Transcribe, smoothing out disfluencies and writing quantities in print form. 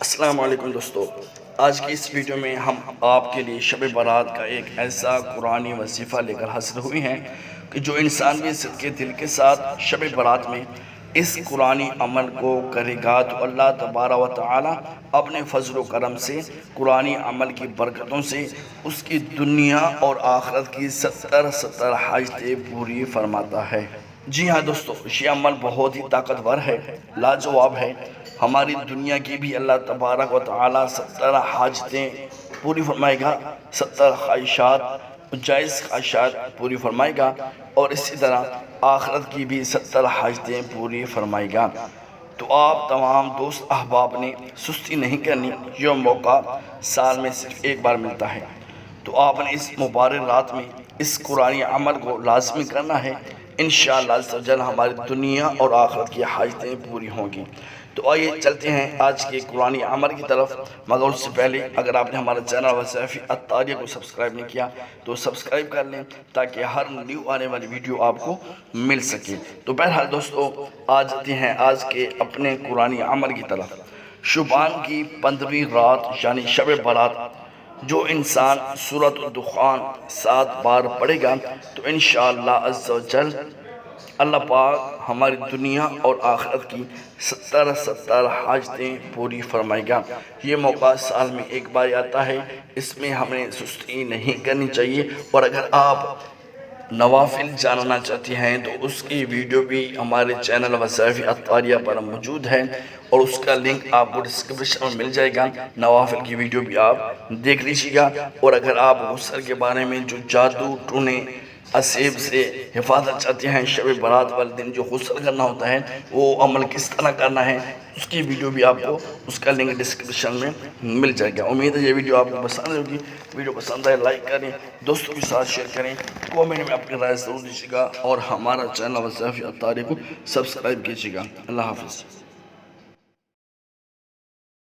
السلام علیکم دوستو، آج کی اس ویڈیو میں ہم آپ کے لیے شب برات کا ایک ایسا قرآنی وظیفہ لے کر حاضر ہوئے ہیں کہ جو انسان بھی صدقے دل کے ساتھ شب برات میں اس قرآنی عمل کو کرے گا تو اللہ تبارک و تعالی اپنے فضل و کرم سے قرآنی عمل کی برکتوں سے اس کی دنیا اور آخرت کی 70 حاجتیں پوری فرماتا ہے۔ جی ہاں دوستو، یہ عمل بہت ہی طاقتور ہے، لاجواب ہے۔ ہماری دنیا کی بھی اللہ تبارک و تعالی 70 حاجتیں پوری فرمائے گا، 70 خواہشات، جائز خواہشات پوری فرمائے گا، اور اسی طرح آخرت کی بھی 70 حاجتیں پوری فرمائے گا۔ تو آپ تمام دوست احباب نے سستی نہیں کرنی، یہ موقع سال میں صرف ایک بار ملتا ہے، تو آپ نے اس مبارک رات میں اس قرآنی عمل کو لازمی کرنا ہے۔ انشاءاللہ عز و جل ہماری دنیا اور آخرت کی حاجتیں پوری ہوں گی۔ تو آئیے چلتے ہیں آج کے قرآنی عمل کی طرف، مگر اس سے پہلے اگر آپ نے ہمارا چینل وظائفی الطاریہ کو سبسکرائب نہیں کیا تو سبسکرائب کر لیں تاکہ ہر نیو آنے والی ویڈیو آپ کو مل سکے۔ تو بہرحال دوستو، آج جاتے ہیں آج کے اپنے قرآنی عمل کی طرف۔ شعبان کی 15ویں رات یعنی شب برات جو انسان سورۃ الدخان 7 بار پڑھے گا تو انشاءاللہ عز و جل اللہ پاک ہماری دنیا اور آخرت کی 70 حاجتیں پوری فرمائے گا۔ یہ موقع سال میں ایک بار آتا ہے، اس میں ہمیں سستی نہیں کرنی چاہیے، اور اگر آپ نوافل جاننا چاہتے ہیں تو اس کی ویڈیو بھی ہمارے چینل وظائفی الطاریہ پر موجود ہے، اور اس کا لنک آپ کو ڈسکرپشن میں مل جائے گا۔ نوافل کی ویڈیو بھی آپ دیکھ لیجیے گا، اور اگر آپ غسل کے بارے میں جو جادو ٹونے اسیب سے حفاظت چاہتے ہیں، شب برات والے دن جو غسل کرنا ہوتا ہے وہ عمل کس طرح کرنا ہے، اس کی ویڈیو بھی آپ کو اس کا لنک ڈسکرپشن میں مل جائے گا۔ امید ہے یہ ویڈیو آپ کو پسند ہوگی۔ ویڈیو پسند آئے لائک کریں، دوستوں کے ساتھ شیئر کریں، کومنٹ میں اپنی رائے ضرور دیجیے گا، اور ہمارا چینل وظائفی الطاریہ کو سبسکرائب کیجیے گا۔ اللہ حافظ۔